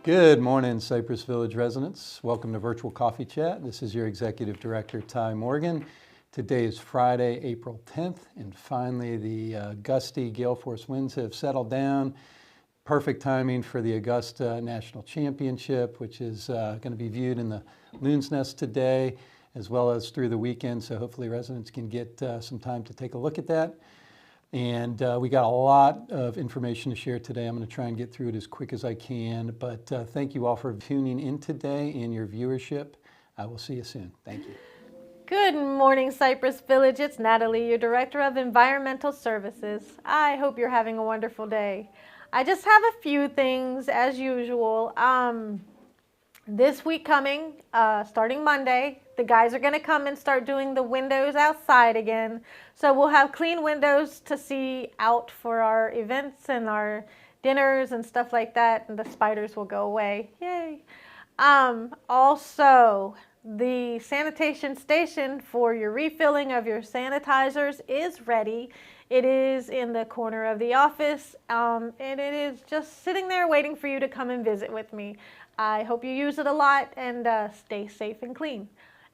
Good morning, Cypress Village residents. Welcome to Virtual Coffee Chat. This is your Executive Director, Ty Morgan. Today is Friday, April 10th, and finally the gusty gale force winds have settled down. Perfect timing for the Augusta National Championship, which is going to be viewed in the Loon's Nest today, as well as through the weekend, so hopefully residents can get some time to take a look at that. And we got a lot of information to share today. I'm going to try and get through it as quick as I can, but thank you all for tuning in today and your viewership. I will see you soon. Thank you. Good morning, Cypress Village. It's Natalie, your Director of Environmental Services. I hope you're having a wonderful day. I just have a few things as usual. This week coming, starting Monday, the guys are going to come and start doing the windows outside again. So we'll have clean windows to see out for our events and our dinners and stuff like that, and the spiders will go away. Yay! Also, the sanitation station for your refilling of your sanitizers is ready. It is in the corner of the office, and it is just sitting there waiting for you to come and visit with me. I hope you use it a lot and stay safe and clean.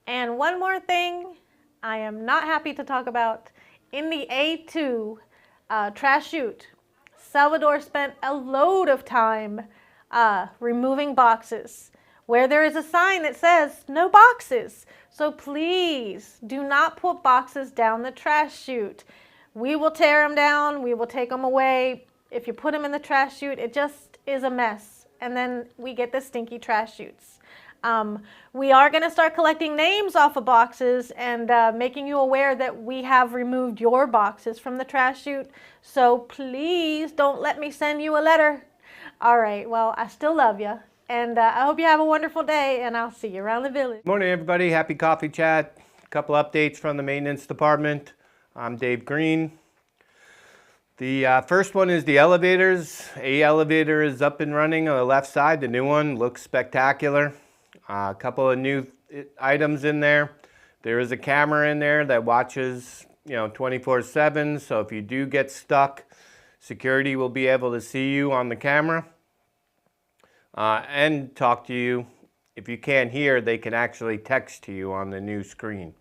And one more thing I am not happy to talk about. In the A2 trash chute, Salvador spent a load of time removing boxes where there is a sign that says no boxes. So please do not put boxes down the trash chute. We will tear them down. We will take them away. If you put them in the trash chute, it just is a mess. And then we get the stinky trash chutes. We are going to start collecting names off of boxes and making you aware that we have removed your boxes from the trash chute. So please don't let me send you a letter. All right, well, I still love you. And I hope you have a wonderful day, and I'll see you around the village. Morning, everybody. Happy Coffee Chat. A couple updates from the maintenance department. I'm Dave Green. The first one is the elevators. A elevator is up and running on the left side. The new one looks spectacular. A couple of new items in there. There is a camera in there that watches, 24/7. So if you do get stuck, security will be able to see you on the camera and talk to you. If you can't hear, they can actually text to you on the new screen.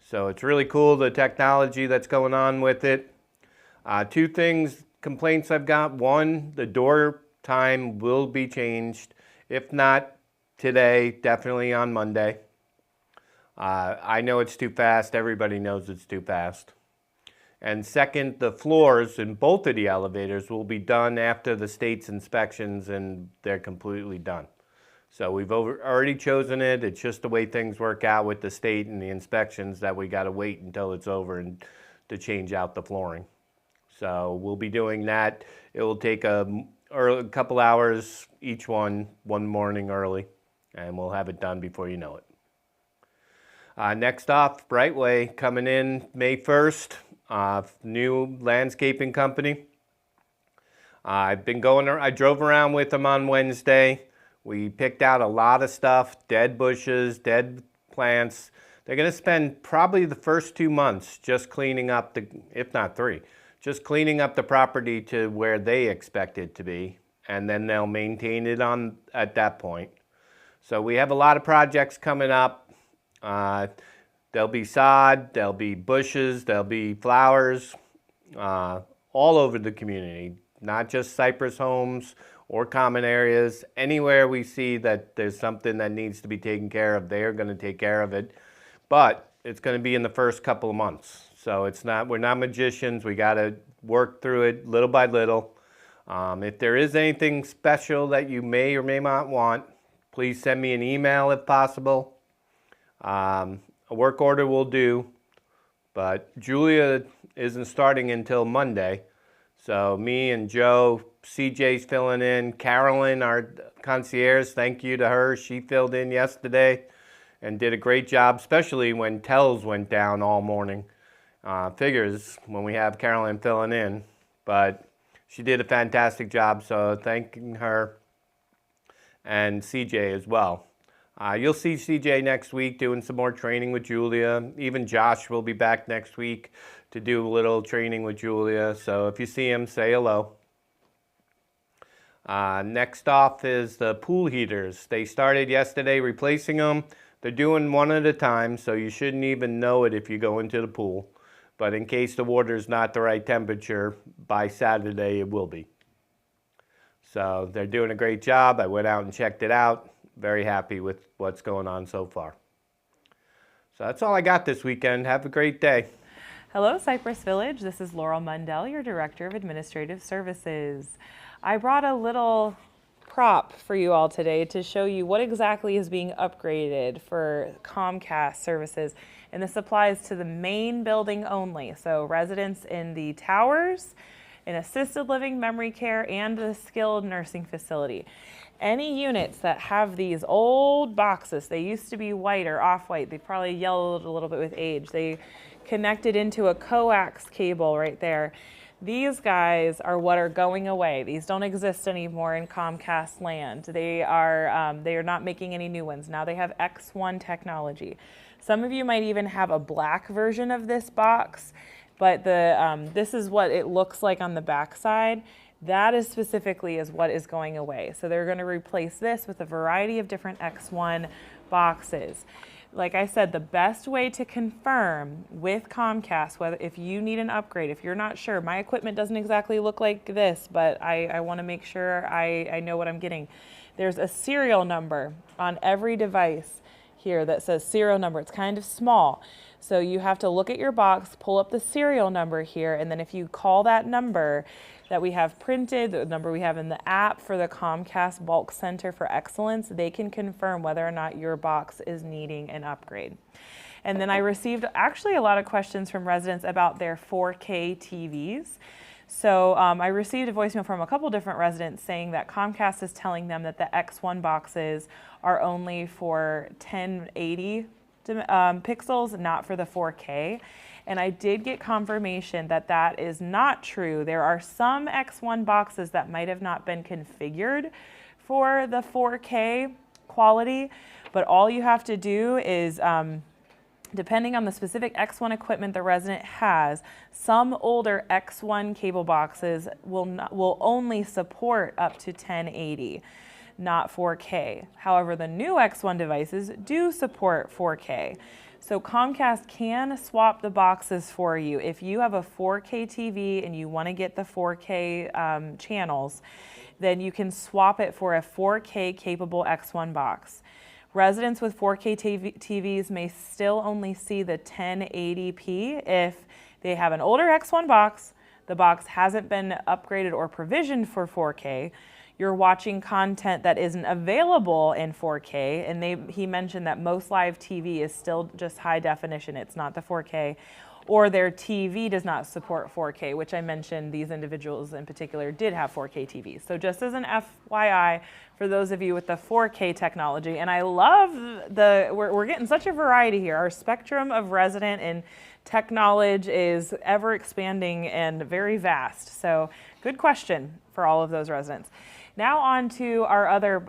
So it's really cool, the technology that's going on with it. Two complaints I've got. One, the door time will be changed. If not today, definitely on Monday. I know it's too fast. Everybody knows it's too fast. And second, the floors in both of the elevators will be done after the state's inspections, and they're completely done. So we've already chosen it. It's just the way things work out with the state and the inspections that we got to wait until it's over and to change out the flooring. So we'll be doing that. It will take a couple hours each one morning early, and we'll have it done before you know it. Next off, Brightway coming in May 1st, new landscaping company. I drove around with them on Wednesday. We picked out a lot of stuff, dead bushes, dead plants. They're going to spend probably the first 2 months just cleaning up if not 3, just cleaning up the property to where they expect it to be, and then they'll maintain it at that point. So we have a lot of projects coming up. There'll be sod, there'll be bushes, there'll be flowers, all over the community, not just Cypress homes or common areas. Anywhere we see that there's something that needs to be taken care of, they're going to take care of it. But it's going to be in the first couple of months. So we're not magicians. We got to work through it little by little. If there is anything special that you may or may not want, please send me an email if possible. A work order will do, but Julia isn't starting until Monday. So me and Joe, CJ's filling in. Carolyn, our concierge, thank you to her. She filled in yesterday and did a great job, especially when tells went down all morning. Figures when we have Carolyn filling in, but she did a fantastic job, so thanking her and CJ as well. You'll see CJ next week doing some more training with Julia. Even Josh will be back next week to do a little training with Julia. So if you see him, say hello. Next off is the pool heaters. They started yesterday replacing them. They're doing one at a time, so you shouldn't even know it if you go into the pool. But in case the water's not the right temperature, by Saturday it will be. So they're doing a great job. I went out and checked it out. Very happy with what's going on so far. So that's all I got this weekend. Have a great day. Hello, Cypress Village. This is Laurel Mundell, your Director of Administrative Services. I brought a little prop for you all today to show you what exactly is being upgraded for Comcast services. And this applies to the main building only. So residents in the towers, in assisted living, memory care, and the skilled nursing facility. Any units that have these old boxes, they used to be white or off-white, they probably yellowed a little bit with age. They connected into a coax cable right there. These guys are what are going away. These don't exist anymore in Comcast land. They are not making any new ones. Now they have X1 technology. Some of you might even have a black version of this box, but this is what it looks like on the back side. That is specifically is what is going away. So they're going to replace this with a variety of different X1 boxes. Like I said, the best way to confirm with Comcast, whether if you need an upgrade, if you're not sure, my equipment doesn't exactly look like this, but I want to make sure I know what I'm getting. There's a serial number on every device here that says serial number. It's kind of small. So you have to look at your box, pull up the serial number here, and then if you call that number that we have printed, the number we have in the app for the Comcast Bulk Center for Excellence, they can confirm whether or not your box is needing an upgrade. And then I received actually a lot of questions from residents about their 4K TVs. So I received a voicemail from a couple different residents saying that Comcast is telling them that the X1 boxes are only for 1080 pixels, not for the 4K. And I did get confirmation that that is not true. There are some X1 boxes that might have not been configured for the 4K quality, but all you have to do is, depending on the specific X1 equipment the resident has, some older X1 cable boxes will only support up to 1080, not 4K. However, the new X1 devices do support 4K. So Comcast can swap the boxes for you. If you have a 4K TV and you want to get the 4K channels, then you can swap it for a 4K capable X1 box. Residents with 4K TVs may still only see the 1080p if they have an older X1 box, the box hasn't been upgraded or provisioned for 4K, you're watching content that isn't available in 4K, and he mentioned that most live TV is still just high definition, it's not the 4K, or their TV does not support 4K, which I mentioned these individuals in particular did have 4K TVs. So just as an FYI, for those of you with the 4K technology, and I love we're getting such a variety here. Our spectrum of resident and tech knowledge is ever expanding and very vast. So good question for all of those residents. Now on to our other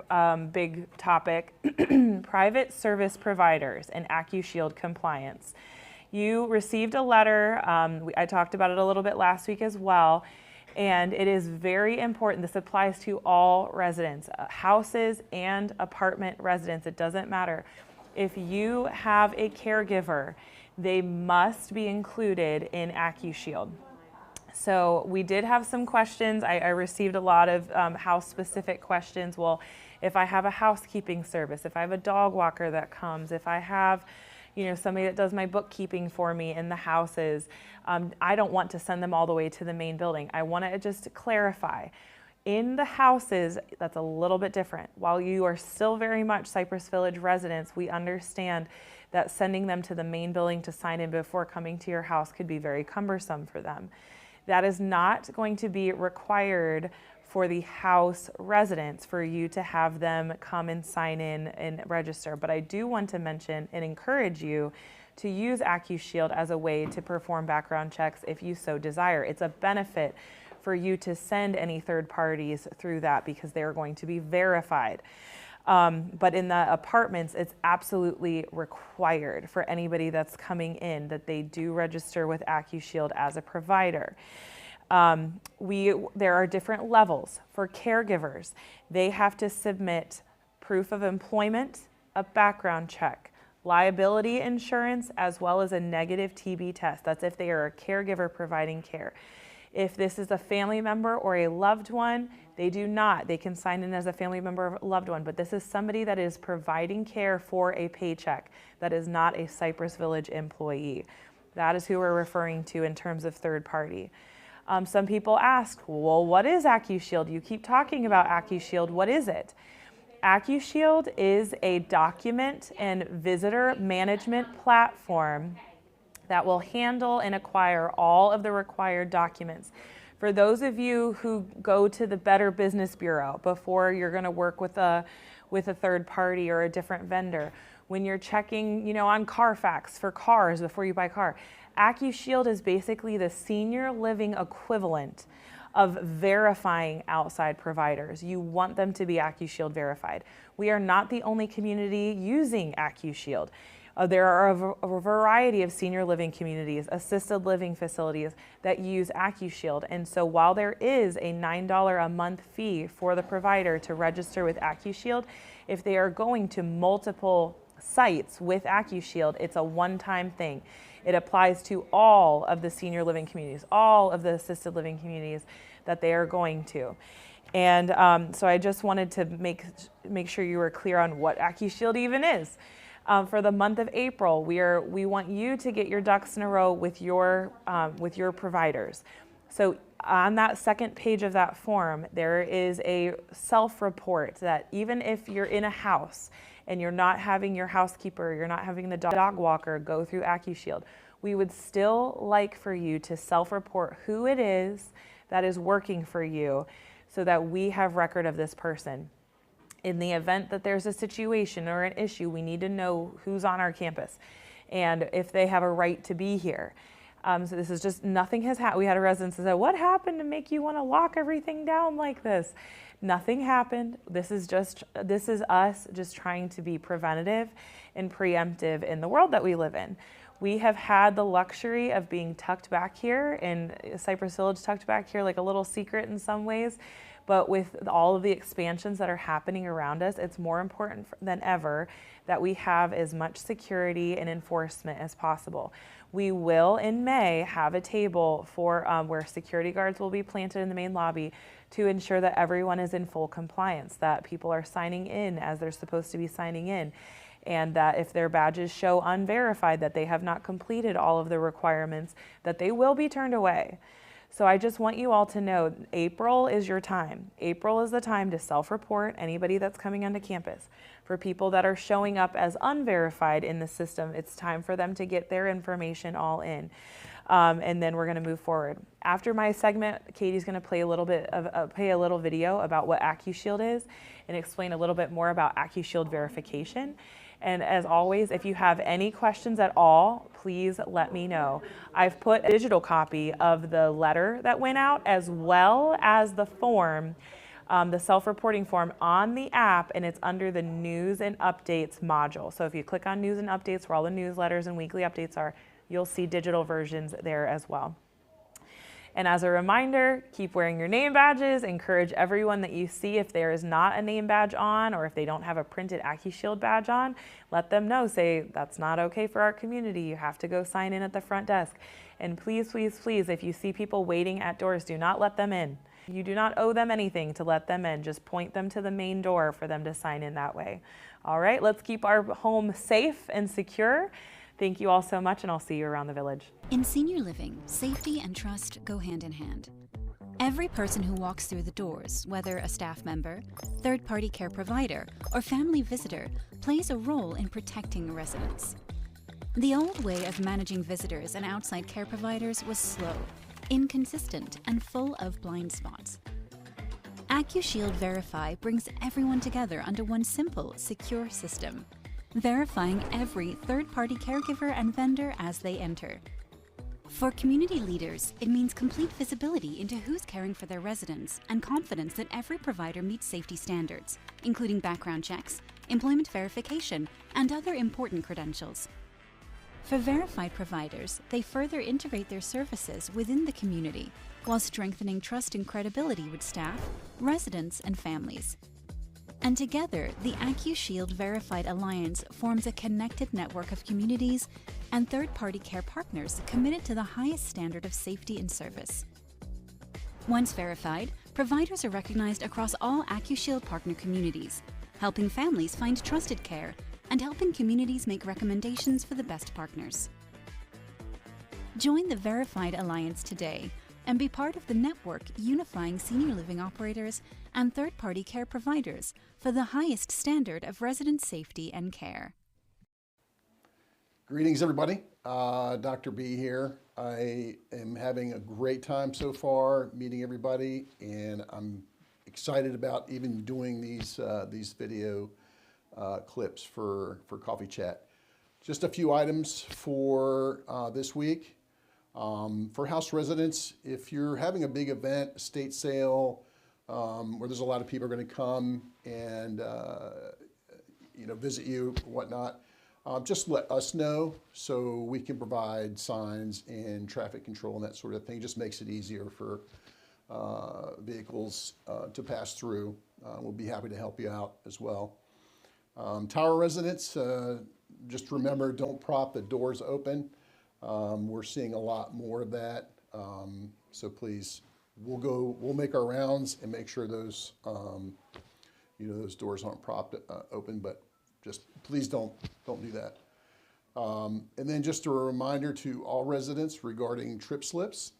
big topic, private service providers and AcuShield compliance. You received a letter, I talked about it a little bit last week as well, and it is very important. This applies to all residents, houses and apartment residents, it doesn't matter. If you have a caregiver, they must be included in AcuShield. So we did have some questions. I received a lot of house-specific questions. Well, if I have a housekeeping service, if I have a dog walker that comes, if I have somebody that does my bookkeeping for me in the houses, I don't want to send them all the way to the main building. I want to just clarify. In the houses, that's a little bit different. While you are still very much Cypress Village residents, we understand that sending them to the main building to sign in before coming to your house could be very cumbersome for them. That is not going to be required for the house residents for you to have them come and sign in and register. But I do want to mention and encourage you to use AcuShield as a way to perform background checks if you so desire. It's a benefit for you to send any third parties through that because they're going to be verified. But in the apartments, it's absolutely required for anybody that's coming in that they do register with AcuShield as a provider. There are different levels. For caregivers, they have to submit proof of employment, a background check, liability insurance, as well as a negative TB test. That's if they are a caregiver providing care. If this is a family member or a loved one, they do not. They can sign in as a family member or a loved one, but this is somebody that is providing care for a paycheck. That is not a Cypress Village employee. That is who we're referring to in terms of third party. Some people ask, well, what is AcuShield? You keep talking about AcuShield. What is it? AcuShield is a document and visitor management platform that will handle and acquire all of the required documents. For those of you who go to the Better Business Bureau before you're going to work with a third party or a different vendor, when you're checking, on Carfax for cars before you buy a car, AcuShield is basically the senior living equivalent of verifying outside providers. You want them to be AcuShield verified. We are not the only community using AcuShield. There are a variety of senior living communities, assisted living facilities that use AcuShield. And so while there is a $9 a month fee for the provider to register with AcuShield, if they are going to multiple sites with AcuShield, it's a one-time thing. It applies to all of the senior living communities, all of the assisted living communities that they are going to. And so I just wanted to make sure you were clear on what AcuShield even is. For the month of April, we want you to get your ducks in a row with your providers. So on that second page of that form, there is a self-report that even if you're in a house and you're not having your housekeeper, you're not having the dog walker go through AcuShield, we would still like for you to self-report who it is that is working for you so that we have record of this person. In the event that there's a situation or an issue, we need to know who's on our campus and if they have a right to be here. So this is just, nothing has happened. We had a resident that said, what happened to make you want to lock everything down like this? Nothing happened. This is us just trying to be preventative and preemptive in the world that we live in. We have had the luxury of being tucked back here, in Cypress Village tucked back here like a little secret in some ways. But with all of the expansions that are happening around us, it's more important than ever that we have as much security and enforcement as possible. We will, in May, have a table for where security guards will be planted in the main lobby to ensure that everyone is in full compliance, that people are signing in as they're supposed to be signing in, and that if their badges show unverified, that they have not completed all of the requirements, that they will be turned away. So I just want you all to know, April is your time. April is the time to self-report anybody that's coming onto campus. For people that are showing up as unverified in the system, it's time for them to get their information all in. And then we're going to move forward. After my segment, Katie's going to play a little video about what AcuShield is and explain a little bit more about AcuShield verification. And as always, if you have any questions at all, please let me know. I've put a digital copy of the letter that went out as well as the form, the self-reporting form on the app, and it's under the news and updates module. So if you click on news and updates where all the newsletters and weekly updates are, you'll see digital versions there as well. And as a reminder, keep wearing your name badges. Encourage everyone that you see, if there is not a name badge on or if they don't have a printed AcuShield badge on, let them know. Say, that's not okay for our community. You have to go sign in at the front desk. And please, please, please, if you see people waiting at doors, do not let them in. You do not owe them anything to let them in. Just point them to the main door for them to sign in that way. All right, let's keep our home safe and secure. Thank you all so much, and I'll see you around the village. In senior living, safety and trust go hand in hand. Every person who walks through the doors, whether a staff member, third-party care provider, or family visitor, plays a role in protecting residents. The old way of managing visitors and outside care providers was slow, inconsistent, and full of blind spots. AcuShield Verify brings everyone together under one simple, secure system, verifying every third-party caregiver and vendor as they enter. For community leaders, it means complete visibility into who's caring for their residents and confidence that every provider meets safety standards, including background checks, employment verification, and other important credentials. For verified providers, they further integrate their services within the community while strengthening trust and credibility with staff, residents, and families. And together, the AcuShield Verified Alliance forms a connected network of communities and third-party care partners committed to the highest standard of safety and service. Once verified, providers are recognized across all AcuShield partner communities, helping families find trusted care and helping communities make recommendations for the best partners. Join the Verified Alliance today and be part of the network unifying senior living operators and third-party care providers for the highest standard of resident safety and care. Greetings, everybody. Dr. B here. I am having a great time so far meeting everybody, and I'm excited about even doing these video clips for Coffee Chat. Just a few items for this week. For house residents, if you're having a big event, estate sale, where there's a lot of people are going to come and visit you, whatnot, just let us know so we can provide signs and traffic control and that sort of thing. It just makes it easier for vehicles to pass through. We'll be happy to help you out as well. Tower residents, just remember, don't prop the doors open. We're seeing a lot more of that, so please, we'll make our rounds and make sure those, those doors aren't propped open, but just please don't do that. And then just a reminder to all residents regarding trip slips.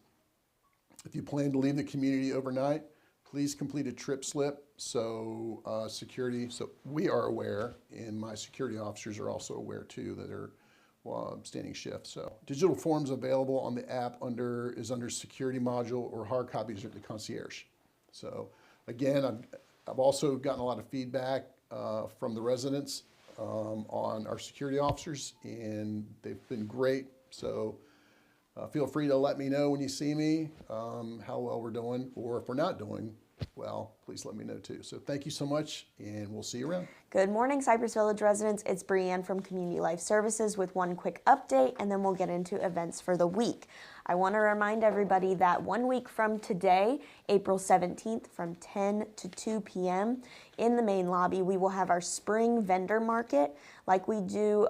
If you plan to leave the community overnight, please complete a trip slip so so we are aware, and my security officers are also aware too that are standing shift. So digital forms available on the app under security module, or hard copies at the concierge. So again, I've also gotten a lot of feedback from the residents on our security officers, and they've been great. So feel free to let me know when you see me how well we're doing, or if we're not doing well, please let me know too. So thank you so much, and we'll see you around. Good morning, Cypress Village residents. It's Brianne from Community Life Services with one quick update, and then we'll get into events for the week. I want to remind everybody that 1 week from today, April 17th, from 10 to 2 p.m. in the main lobby, we will have our spring vendor market like we do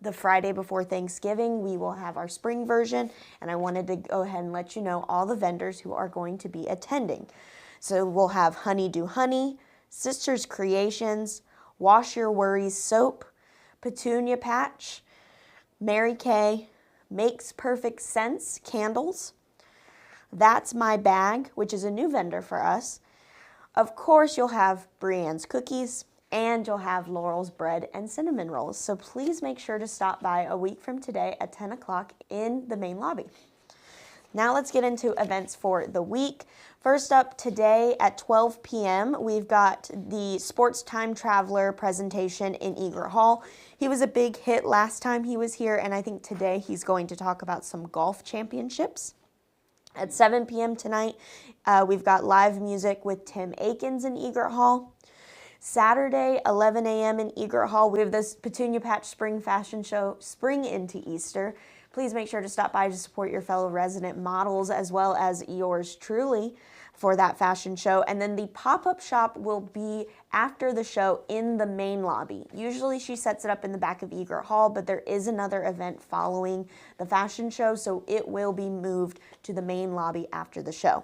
the Friday before Thanksgiving. We will have our spring version, and I wanted to go ahead and let you know all the vendors who are going to be attending. So we'll have Honeydew Honey, Sisters Creations, Wash Your Worries Soap, Petunia Patch, Mary Kay, Makes Perfect Sense Candles, That's My Bag, which is a new vendor for us. Of course, you'll have Brianne's Cookies, and you'll have Laurel's Bread and Cinnamon Rolls. So please make sure to stop by a week from today at 10 o'clock in the main lobby. Now let's get into events for the week. First up today at 12 p.m., we've got the Sports Time Traveler presentation in Egret Hall. He was a big hit last time he was here, and I think today he's going to talk about some golf championships. At 7 p.m. tonight, we've got live music with Tim Akins in Egret Hall. Saturday, 11 a.m. in Egret Hall, we have this Petunia Patch Spring Fashion Show, Spring into Easter. Please make sure to stop by to support your fellow resident models as well as yours truly for that fashion show. And then the pop-up shop will be after the show in the main lobby. Usually she sets it up in the back of Egret Hall, but there is another event following the fashion show, so it will be moved to the main lobby after the show.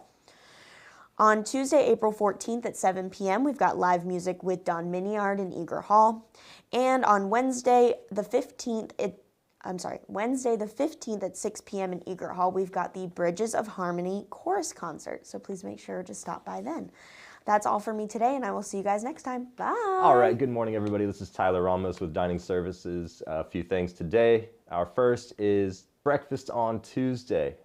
On Tuesday, April 14th at 7 p.m., we've got live music with Don Miniard in Egret Hall. And on Wednesday the 15th at 6 p.m. in Egret Hall, we've got the Bridges of Harmony Chorus Concert. So please make sure to stop by then. That's all for me today, and I will see you guys next time. Bye. All right, good morning, everybody. This is Tyler Ramos with Dining Services. A few things today. Our first is breakfast on Tuesday,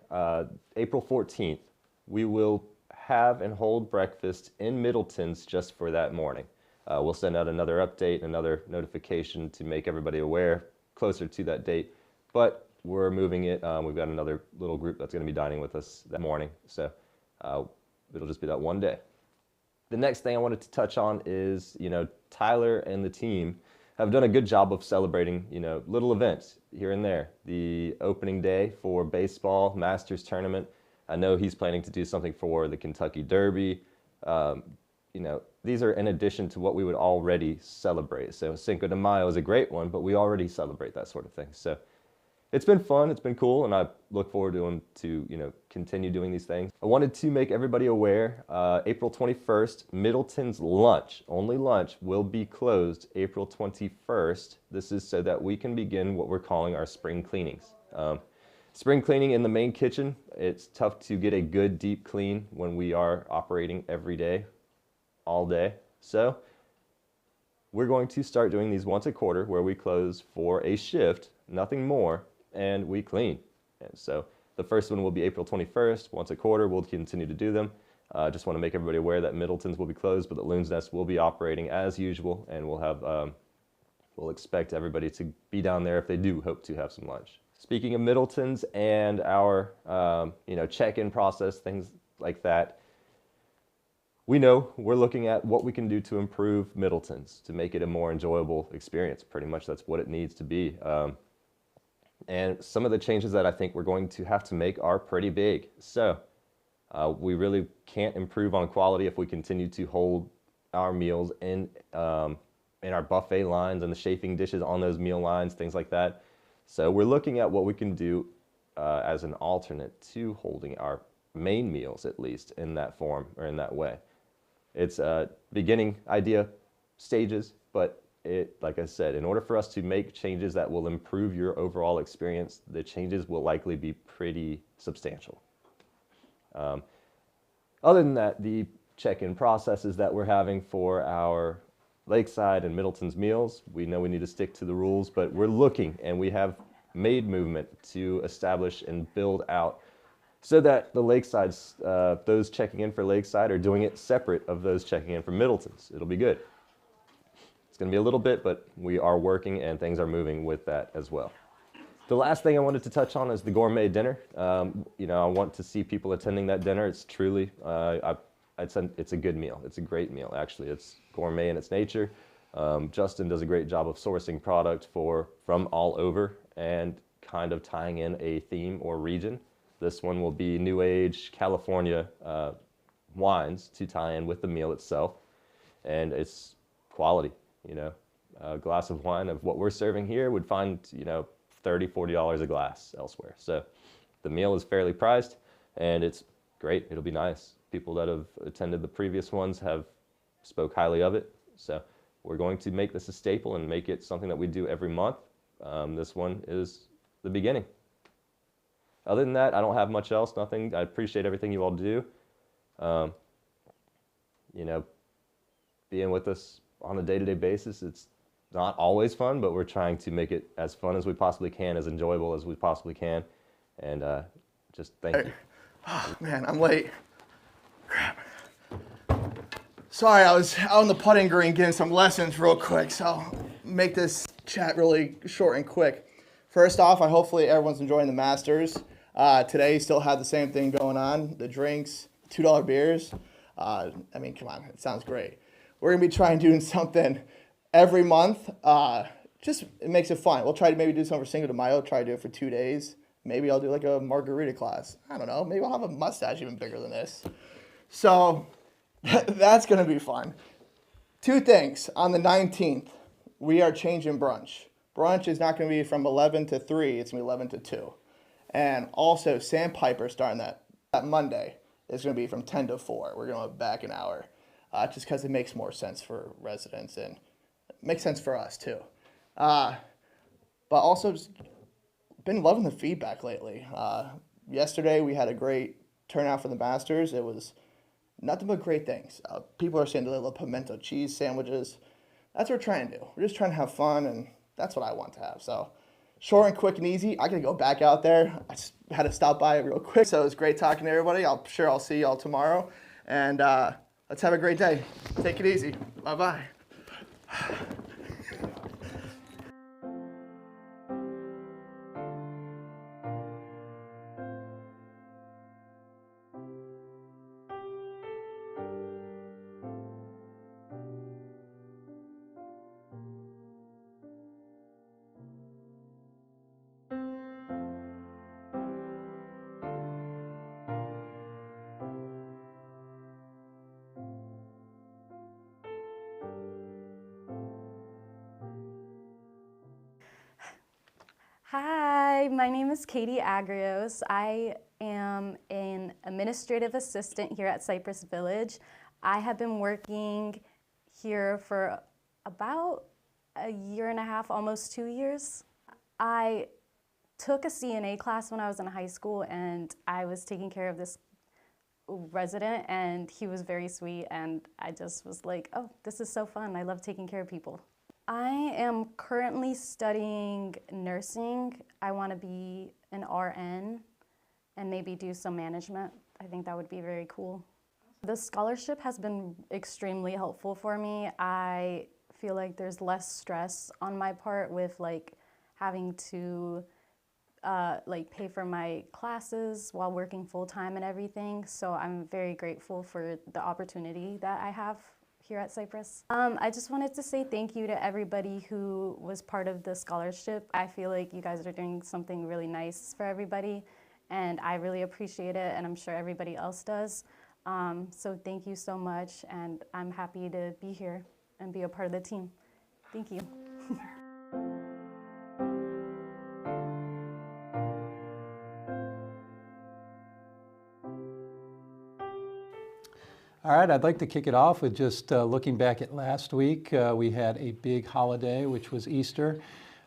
April 14th. We will have and hold breakfast in Middleton's just for that morning. We'll send out another update, another notification to make everybody aware closer to that date, but we're moving it. We've got another little group that's going to be dining with us that morning, so it'll just be that one day. The next thing I wanted to touch on is, Tyler and the team have done a good job of celebrating, little events here and there. The opening day for baseball, Masters tournament. I know he's planning to do something for the Kentucky Derby. These are in addition to what we would already celebrate. So Cinco de Mayo is a great one, but we already celebrate that sort of thing. So it's been fun, it's been cool, and I look forward to continue doing these things. I wanted to make everybody aware, April 21st, Middleton's lunch, only lunch, will be closed April 21st. This is so that we can begin what we're calling our spring cleanings. Spring cleaning in the main kitchen, it's tough to get a good deep clean when we are operating every day, all day. So we're going to start doing these once a quarter where we close for a shift, nothing more, and we clean. And so the first one will be April 21st. Once a quarter, we'll continue to do them. Just want to make everybody aware that Middleton's will be closed, but the Loon's Nest will be operating as usual, and we'll expect everybody to be down there if they do hope to have some lunch. Speaking of Middleton's and our check-in process, things like that, we know we're looking at what we can do to improve Middleton's, to make it a more enjoyable experience. Pretty much that's what it needs to be. And some of the changes that I think we're going to have to make are pretty big. So we really can't improve on quality if we continue to hold our meals in our buffet lines and the chafing dishes on those meal lines, things like that. So we're looking at what we can do as an alternate to holding our main meals, at least in that form or in that way. It's beginning idea stages, but like I said, in order for us to make changes that will improve your overall experience, the changes will likely be pretty substantial. Other than that, the check-in processes that we're having for our Lakeside and Middleton's meals, we know we need to stick to the rules, but we're looking and we have made movement to establish and build out so that the Lakesides, those checking in for Lakeside are doing it separate of those checking in for Middleton's. It'll be good. It's going to be a little bit, but we are working and things are moving with that as well. The last thing I wanted to touch on is the gourmet dinner. I want to see people attending that dinner. It's truly, it's a good meal. It's a great meal, actually. It's gourmet in its nature. Justin does a great job of sourcing product from all over and kind of tying in a theme or region. This one will be New Age California wines to tie in with the meal itself. And it's quality, A glass of wine of what we're serving here would find, $30, $40 a glass elsewhere. So the meal is fairly priced and it's great. It'll be nice. People that have attended the previous ones have spoke highly of it. So we're going to make this a staple and make it something that we do every month. This one is the beginning. Other than that, I don't have much else, nothing. I appreciate everything you all do. Being with us on a day-to-day basis, it's not always fun, but we're trying to make it as fun as we possibly can, as enjoyable as we possibly can. And just thank you. Oh, man, I'm late. Crap. Sorry, I was out on the putting green getting some lessons real quick, so I'll make this chat really short and quick. First off, hopefully everyone's enjoying the Masters. Today still had the same thing going on, the drinks, $2 beers. Come on, it sounds great. We're going to be trying doing something every month. It makes it fun. We'll try to maybe do something for Cinco de Mayo, try to do it for 2 days. Maybe I'll do like a margarita class. I don't know. Maybe I'll have a mustache even bigger than this. So that's going to be fun. 2 things. On the 19th, we are changing brunch. Brunch is not going to be from 11 to 3. It's going to be 11 to 2. And also, Sandpiper starting that Monday is going to be from 10 to 4. We're going to have back an hour just because it makes more sense for residents and it makes sense for us too. But also, just been loving the feedback lately. Yesterday, we had a great turnout for the Masters. It was nothing but great things. People are saying they love pimento cheese sandwiches. That's what we're trying to do. We're just trying to have fun, and that's what I want to have. So short and quick and easy. I got to go back out there. I just had to stop by real quick. So it was great talking to everybody. I'm sure I'll see y'all tomorrow. And let's have a great day. Take it easy. Bye-bye. Hi, my name is Katie Agrios. I am an administrative assistant here at Cypress Village. I have been working here for about a year and a half, almost 2 years. I took a CNA class when I was in high school, and I was taking care of this resident, and he was very sweet, and I just was like, oh, this is so fun. I love taking care of people. I am currently studying nursing. I want to be an RN and maybe do some management. I think that would be very cool. The scholarship has been extremely helpful for me. I feel like there's less stress on my part with like having to pay for my classes while working full-time and everything. So I'm very grateful for the opportunity that I have here at Cypress. I just wanted to say thank you to everybody who was part of the scholarship. I feel like you guys are doing something really nice for everybody, and I really appreciate it, and I'm sure everybody else does. So thank you so much, and I'm happy to be here and be a part of the team. Thank you. All right, I'd like to kick it off with just looking back at last week. We had a big holiday, which was Easter.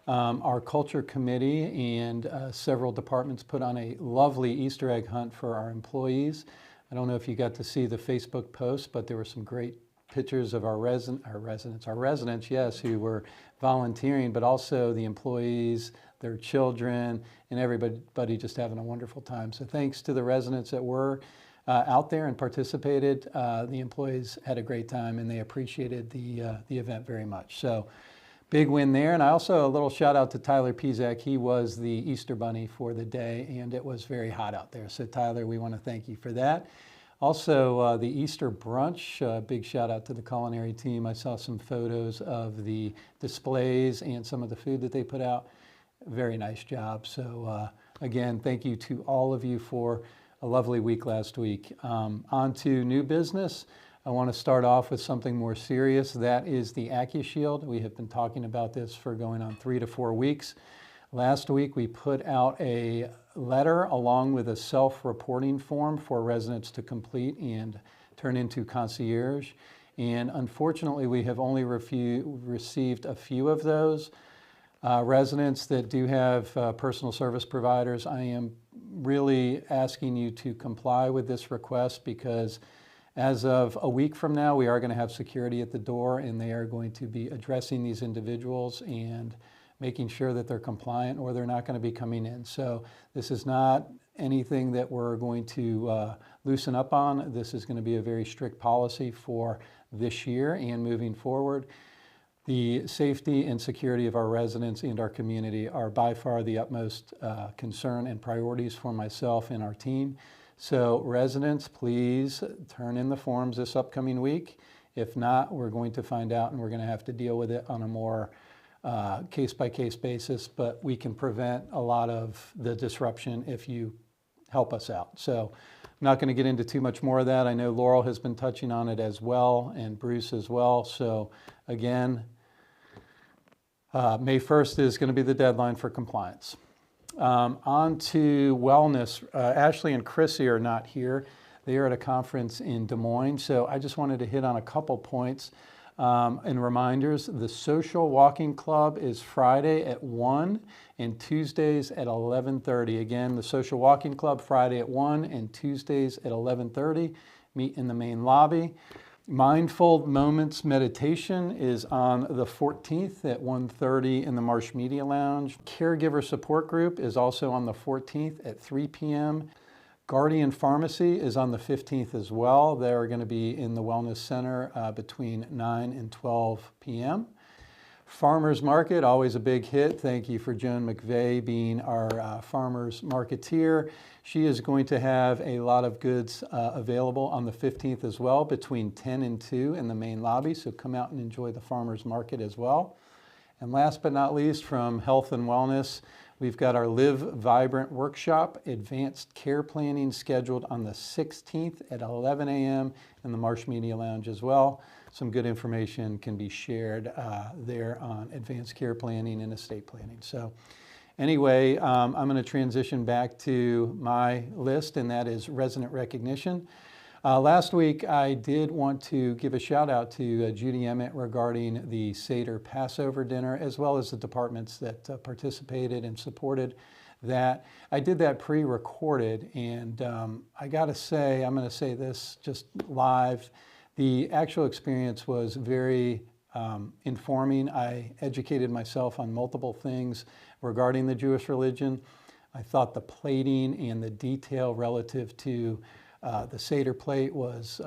Our culture committee and several departments put on a lovely Easter egg hunt for our employees. I don't know if you got to see the Facebook post, but there were some great pictures of our residents, yes, who were volunteering, but also the employees, their children, and everybody just having a wonderful time. So thanks to the residents that were out there and participated. The employees had a great time, and they appreciated the event very much. So big win there. And I also, a little shout out to Tyler Pizak. He was the Easter bunny for the day, and it was very hot out there. So Tyler, we want to thank you for that. Also, the Easter brunch, big shout out to the culinary team. I saw some photos of the displays and some of the food that they put out. Very nice job. So again, thank you to all of you for a lovely week last week. On to new business. I want to start off with something more serious. That is the AcuShield. We have been talking about this for going on 3 to 4 weeks. Last week we put out a letter along with a self-reporting form for residents to complete and turn into concierge. And unfortunately we have only received a few of those. Residents that do have personal service providers, I am really asking you to comply with this request, because as of a week from now, we are going to have security at the door, and they are going to be addressing these individuals and making sure that they're compliant, or they're not going to be coming in. So this is not anything that we're going to loosen up on. This is going to be a very strict policy for this year and moving forward. The safety and security of our residents and our community are by far the utmost concern and priorities for myself and our team. So residents, please turn in the forms this upcoming week. If not, we're going to find out, and we're going to have to deal with it on a more case-by-case basis, but we can prevent a lot of the disruption if you help us out. So I'm not going to get into too much more of that. I know Laurel has been touching on it as well, and Bruce as well. So again, May 1st is going to be the deadline for compliance. On to wellness. Ashley and Chrissy are not here. They are at a conference in Des Moines. So I just wanted to hit on a couple points and reminders. The Social Walking Club is Friday at 1 and Tuesdays at 11:30. Again, the Social Walking Club Friday at 1 and Tuesdays at 11:30. Meet in the main lobby. Mindful Moments Meditation is on the 14th at 1:30 in the Marsh Media Lounge. Caregiver Support Group is also on the 14th at 3 p.m. Guardian Pharmacy is on the 15th as well. They're going to be in the Wellness Center between 9 and 12 p.m. Farmers Market, always a big hit. Thank you for Joan McVeigh being our farmers marketeer. She is going to have a lot of goods available on the 15th as well, between 10 and 2 in the main lobby. So come out and enjoy the farmers market as well. And last but not least, from Health and Wellness, we've got our Live Vibrant workshop, advanced care planning, scheduled on the 16th at 11 a.m. in the Marsh Media Lounge as well. Some good information can be shared there on advanced care planning and estate planning. So Anyway, I'm going to transition back to my list, and that is resident recognition. Last week, I did want to give a shout out to Judy Emmett regarding the Seder Passover dinner, as well as the departments that participated and supported that. I did that pre-recorded, and I got to say, I'm going to say this just live, the actual experience was very informing. I educated myself on multiple things regarding the Jewish religion. I thought the plating and the detail relative to the Seder plate was,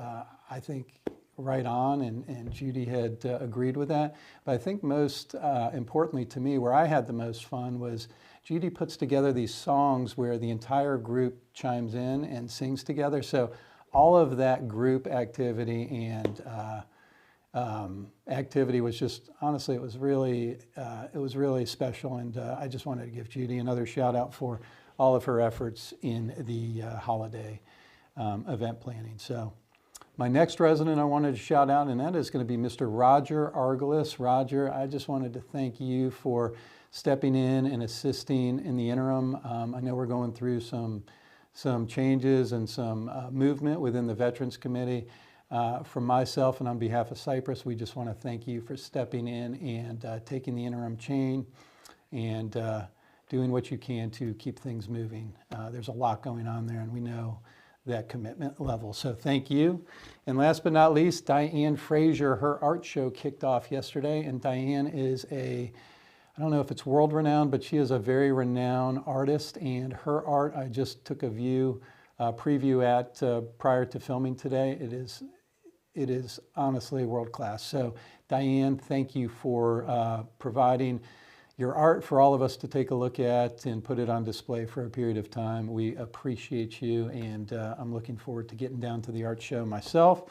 I think, right on, and Judy had agreed with that. But I think most importantly to me, where I had the most fun was Judy puts together these songs where the entire group chimes in and sings together. So all of that group activity and activity was just, honestly, it was really special, and I just wanted to give Judy another shout out for all of her efforts in the holiday event planning. So my next resident I wanted to shout out, and that is going to be Mr. Roger Argalis. Roger, I just wanted to thank you for stepping in and assisting in the interim. I know we're going through some changes and some movement within the Veterans Committee. From myself and on behalf of Cypress, we just want to thank you for stepping in and taking the interim chain and doing what you can to keep things moving. There's a lot going on there, and we know that commitment level. So thank you. And last but not least, Diane Frazier, her art show kicked off yesterday, and Diane is I don't know if it's world renowned, but she is a very renowned artist, and her art I just took a preview at prior to filming today. It is honestly world class. So Diane, thank you for providing your art for all of us to take a look at and put it on display for a period of time. We appreciate you, and I'm looking forward to getting down to the art show myself.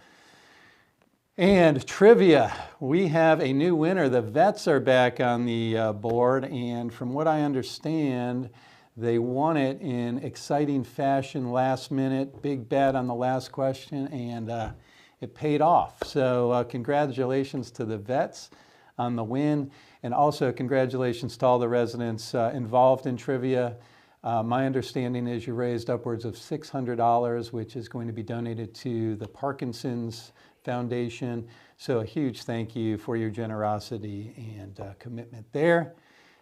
And trivia, we have a new winner. The Vets are back on the board, and from what I understand, they won it in exciting fashion, last minute, big bet on the last question, and it paid off. So congratulations to the Vets on the win, and also congratulations to all the residents involved in trivia. My understanding is you raised upwards of $600, which is going to be donated to the Parkinson's Foundation. So a huge thank you for your generosity and commitment there.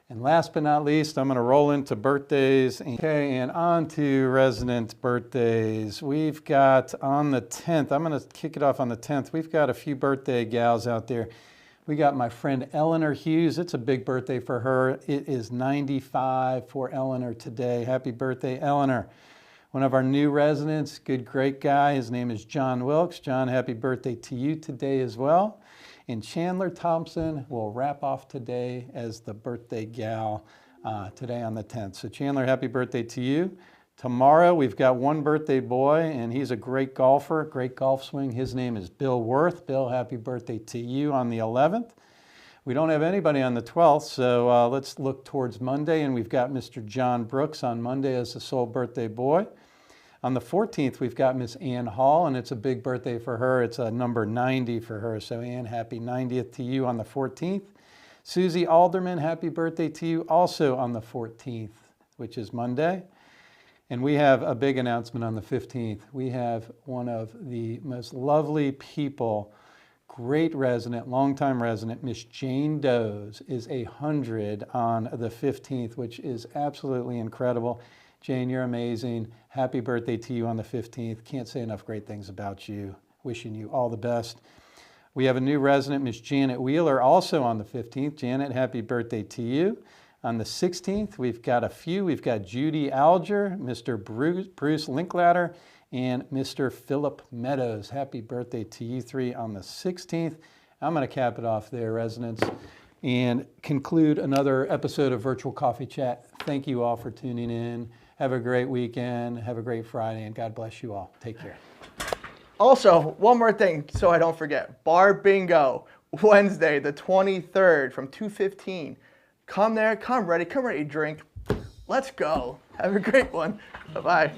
And last but not least, I'm going to roll into birthdays. Okay, and on to resident birthdays. We've got on the 10th, I'm going to kick it off on the 10th. We've got a few birthday gals out there. We got my friend Eleanor Hughes. It's a big birthday for her. It is 95 for Eleanor today. Happy birthday, Eleanor. One of our new residents, good, great guy. His name is John Wilkes. John, happy birthday to you today as well. And Chandler Thompson will wrap off today as the birthday gal today on the 10th. So Chandler, happy birthday to you. Tomorrow we've got one birthday boy, and he's a great golfer, great golf swing. His name is Bill Worth. Bill, happy birthday to you on the 11th. We don't have anybody on the 12th, so let's look towards Monday, and we've got Mr. John Brooks on Monday as the sole birthday boy. On the 14th, we've got Miss Ann Hall, and it's a big birthday for her. It's a number 90 for her, so Ann, happy 90th to you on the 14th. Susie Alderman, happy birthday to you also on the 14th, which is Monday. And we have a big announcement on the 15th. We have one of the most lovely people, great resident, longtime resident, Miss Jane Does, is 100 on the 15th, which is absolutely incredible. Jane, you're amazing. Happy birthday to you on the 15th. Can't say enough great things about you. Wishing you all the best. We have a new resident, Miss Janet Wheeler, also on the 15th. Janet, happy birthday to you. On the 16th, we've got a few. We've got Judy Alger, Mr. Bruce Linklater, and Mr. Philip Meadows. Happy birthday to you three on the 16th. I'm going to cap it off there, residents, and conclude another episode of Virtual Coffee Chat. Thank you all for tuning in. Have a great weekend. Have a great Friday, and God bless you all. Take care. Also, one more thing so I don't forget. Bar Bingo, Wednesday the 23rd from 2:15. Come there, come ready to drink. Let's go. Have a great one. Bye-bye.